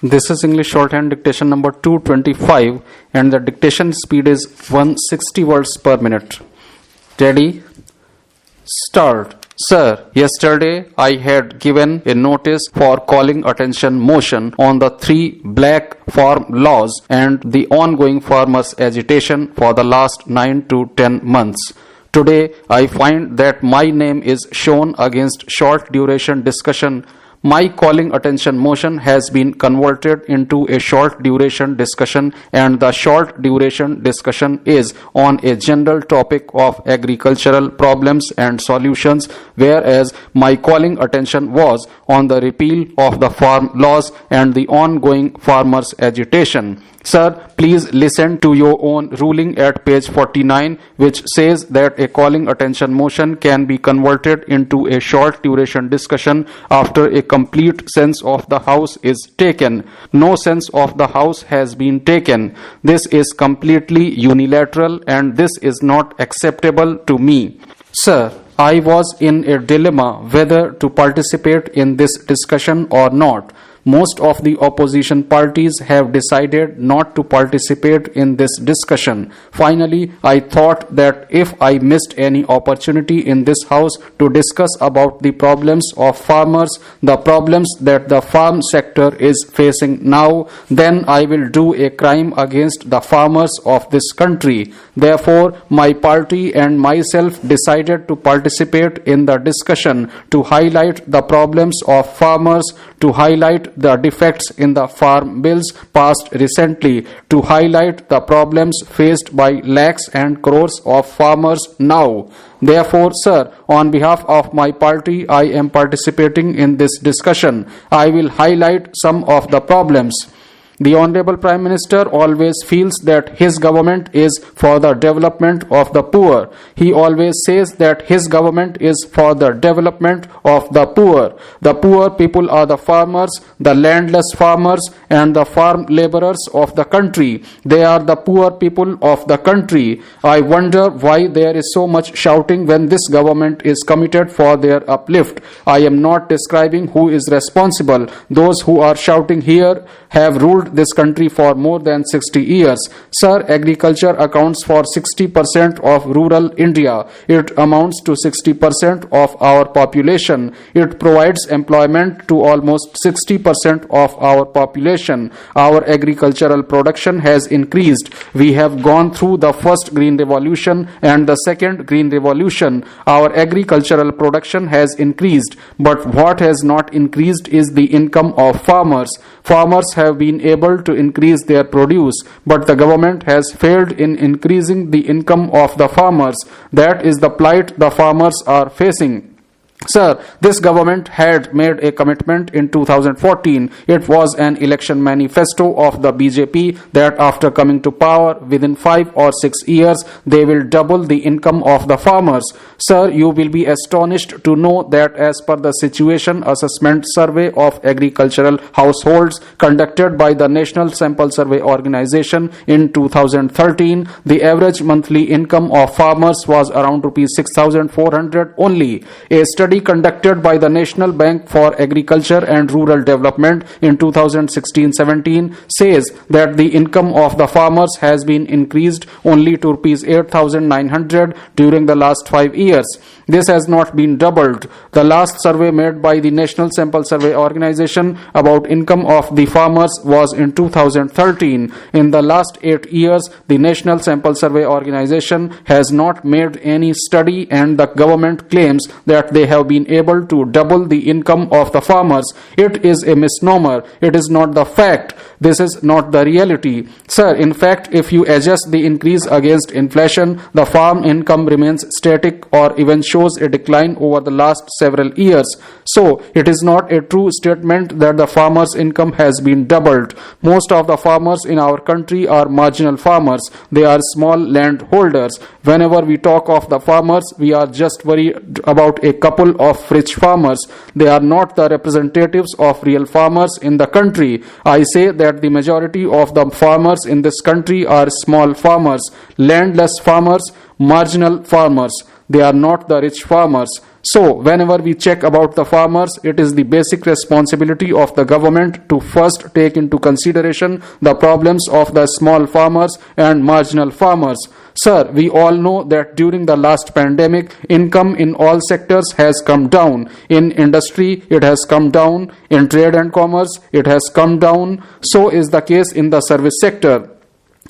This is English shorthand dictation number 225 and the dictation speed is 160 words per minute. Ready? Start. Sir, yesterday I had given a notice for calling attention motion on the 3 black farm laws and the ongoing farmers' agitation for the last 9 to 10 months. Today I find that my name is shown against short duration discussion. My calling attention motion has been converted into a short duration discussion, and the short duration discussion is on a general topic of agricultural problems and solutions, whereas my calling attention was on the repeal of the farm laws and the ongoing farmers' agitation. Sir, please listen to your own ruling at page 49, which says that a calling attention motion can be converted into a short duration discussion after a complete sense of the House is taken. No sense of the House has been taken. This is completely unilateral and this is not acceptable to me. Sir, I was in a dilemma whether to participate in this discussion or not. Most of the opposition parties have decided not to participate in this discussion. Finally, I thought that if I missed any opportunity in this House to discuss about the problems of farmers, the problems that the farm sector is facing now, then I will do a crime against the farmers of this country. Therefore, my party and myself decided to participate in the discussion to highlight the problems of farmers, to highlight the defects in the farm bills passed recently, to highlight the problems faced by lakhs and crores of farmers now. Therefore, sir, on behalf of my party, I am participating in this discussion. I will highlight some of the problems. The Honorable Prime Minister always feels that his government is for the development of the poor. He always says that his government is for the development of the poor. The poor people are the farmers, the landless farmers, and the farm laborers of the country. They are the poor people of the country. I wonder why there is so much shouting when this government is committed for their uplift. I am not describing who is responsible. Those who are shouting here have ruled this country for more than 60 years. Sir, agriculture accounts for 60% of rural India. It amounts to 60% of our population. It provides employment to almost 60% of our population. Our agricultural production has increased. We have gone through the first green revolution and the second green revolution. Our agricultural production has increased, but what has not increased is the income of farmers. Farmers have been able to increase their produce, but the government has failed in increasing the income of the farmers. That is the plight the farmers are facing. Sir, this government had made a commitment in 2014. It was an election manifesto of the BJP that after coming to power within 5 or 6 years, they will double the income of the farmers. Sir, you will be astonished to know that as per the Situation Assessment Survey of Agricultural Households conducted by the National Sample Survey Organization in 2013, the average monthly income of farmers was around Rs 6,400 only. A study conducted by the National Bank for Agriculture and Rural Development in 2016-17 says that the income of the farmers has been increased only to Rs 8,900 during the last 5 years. This has not been doubled. The last survey made by the National Sample Survey Organization about income of the farmers was in 2013. In the last 8 years, the National Sample Survey Organization has not made any study, and the government claims that they have been able to double the income of the farmers. It is a misnomer. It is not the fact. This is not the reality. Sir, in fact, if you adjust the increase against inflation, the farm income remains static or even shows a decline over the last several years. So, it is not a true statement that the farmers' income has been doubled. Most of the farmers in our country are marginal farmers. They are small landholders. Whenever we talk of the farmers, we are just worried about a couple of rich farmers. They are not the representatives of real farmers in the country. I say that the majority of the farmers in this country are small farmers, landless farmers, marginal farmers. They are not the rich farmers. So, whenever we check about the farmers, it is the basic responsibility of the government to first take into consideration the problems of the small farmers and marginal farmers. Sir, we all know that during the last pandemic, income in all sectors has come down. In industry, it has come down. In trade and commerce, it has come down. So is the case in the service sector.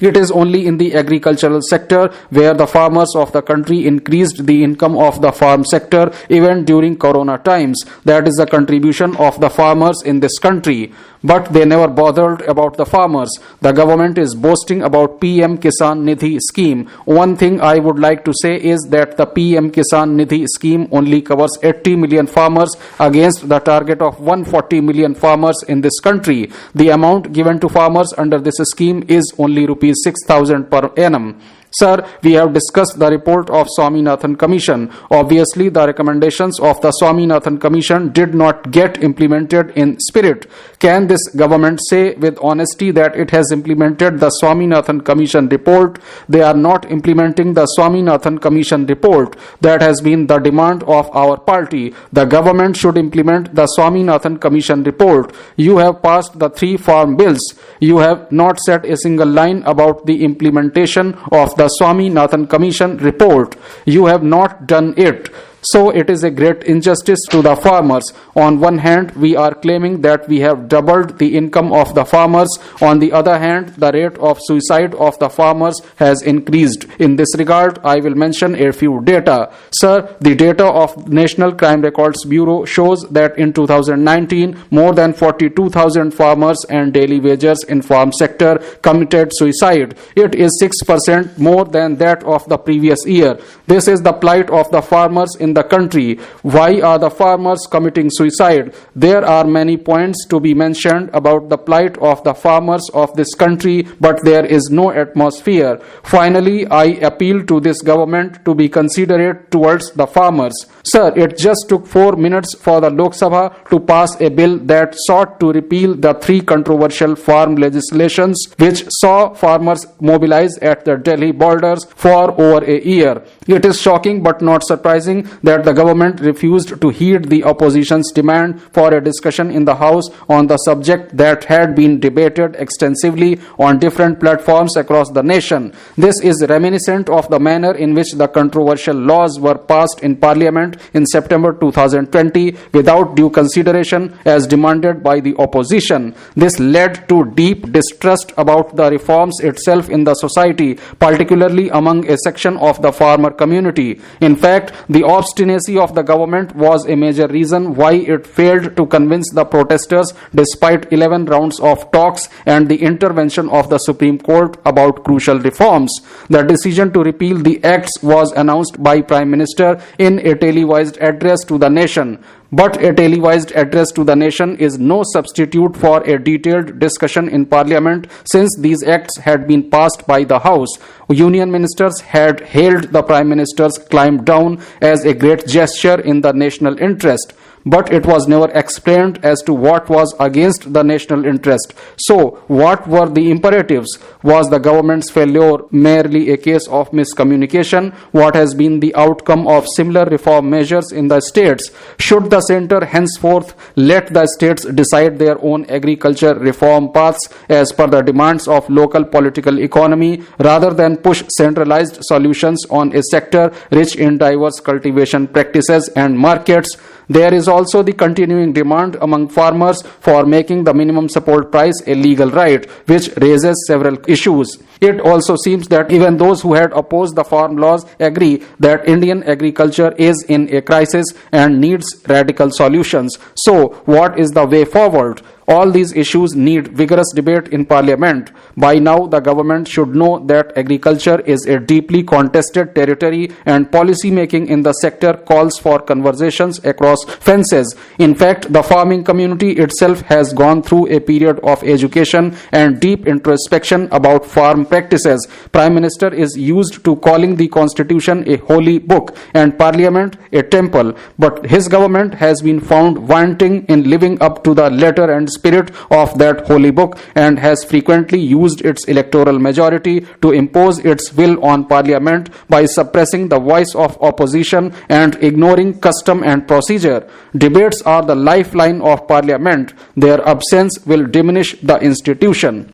It is only in the agricultural sector where the farmers of the country increased the income of the farm sector even during corona times. That is the contribution of the farmers in this country. But they never bothered about the farmers. The government is boasting about PM Kisan Nidhi scheme. One thing I would like to say is that the PM Kisan Nidhi scheme only covers 80 million farmers against the target of 140 million farmers in this country. The amount given to farmers under this scheme is only rupees 6,000 per annum. Sir, we have discussed the report of Swaminathan Commission. Obviously, the recommendations of the Swaminathan Commission did not get implemented in spirit. Can this government say with honesty that it has implemented the Swaminathan Commission report? They are not implementing the Swaminathan Commission report. That has been the demand of our party. The government should implement the Swaminathan Commission report. You have passed the 3 farm bills. You have not said a single line about the implementation of the Swaminathan Commission report. You have not done it. So it is a great injustice to the farmers. On one hand, we are claiming that we have doubled the income of the farmers. On the other hand, the rate of suicide of the farmers has increased. In this regard, I will mention a few data. Sir, the data of National Crime Records Bureau shows that in 2019, more than 42,000 farmers and daily wagers in farm sector committed suicide. It is 6% more than that of the previous year. This is the plight of the farmers in the country. Why are the farmers committing suicide? There are many points to be mentioned about the plight of the farmers of this country, but there is no atmosphere. Finally, I appeal to this government to be considerate towards the farmers. Sir, it just took 4 minutes for the Lok Sabha to pass a bill that sought to repeal the 3 controversial farm legislations which saw farmers mobilize at the Delhi borders for over a year. It is shocking but not surprising that the government refused to heed the opposition's demand for a discussion in the House on the subject that had been debated extensively on different platforms across the nation. This is reminiscent of the manner in which the controversial laws were passed in Parliament in September 2020 without due consideration as demanded by the opposition. This led to deep distrust about the reforms itself in the society, particularly among a section of the farmer community. In fact, the obstinacy of the government was a major reason why it failed to convince the protesters despite 11 rounds of talks and the intervention of the Supreme Court about crucial reforms. The decision to repeal the acts was announced by Prime Minister in a televised address to the nation. But a televised address to the nation is no substitute for a detailed discussion in Parliament since these acts had been passed by the House. Union ministers had hailed the Prime Minister's climb down as a great gesture in the national interest. But it was never explained as to what was against the national interest. So, what were the imperatives? Was the government's failure merely a case of miscommunication? What has been the outcome of similar reform measures in the states? Should the centre henceforth let the states decide their own agriculture reform paths as per the demands of local political economy rather than push centralized solutions on a sector rich in diverse cultivation practices and markets? There is also the continuing demand among farmers for making the minimum support price a legal right, which raises several issues. It also seems that even those who had opposed the farm laws agree that Indian agriculture is in a crisis and needs radical solutions. So, what is the way forward? All these issues need vigorous debate in Parliament. By now, the government should know that agriculture is a deeply contested territory and policy making in the sector calls for conversations across fences. In fact, the farming community itself has gone through a period of education and deep introspection about farm practices. Prime Minister is used to calling the Constitution a holy book and Parliament a temple, but his government has been found wanting in living up to the letter and spirit of that holy book, and has frequently used its electoral majority to impose its will on Parliament by suppressing the voice of opposition and ignoring custom and procedure. Debates are the lifeline of Parliament. Their absence will diminish the institution.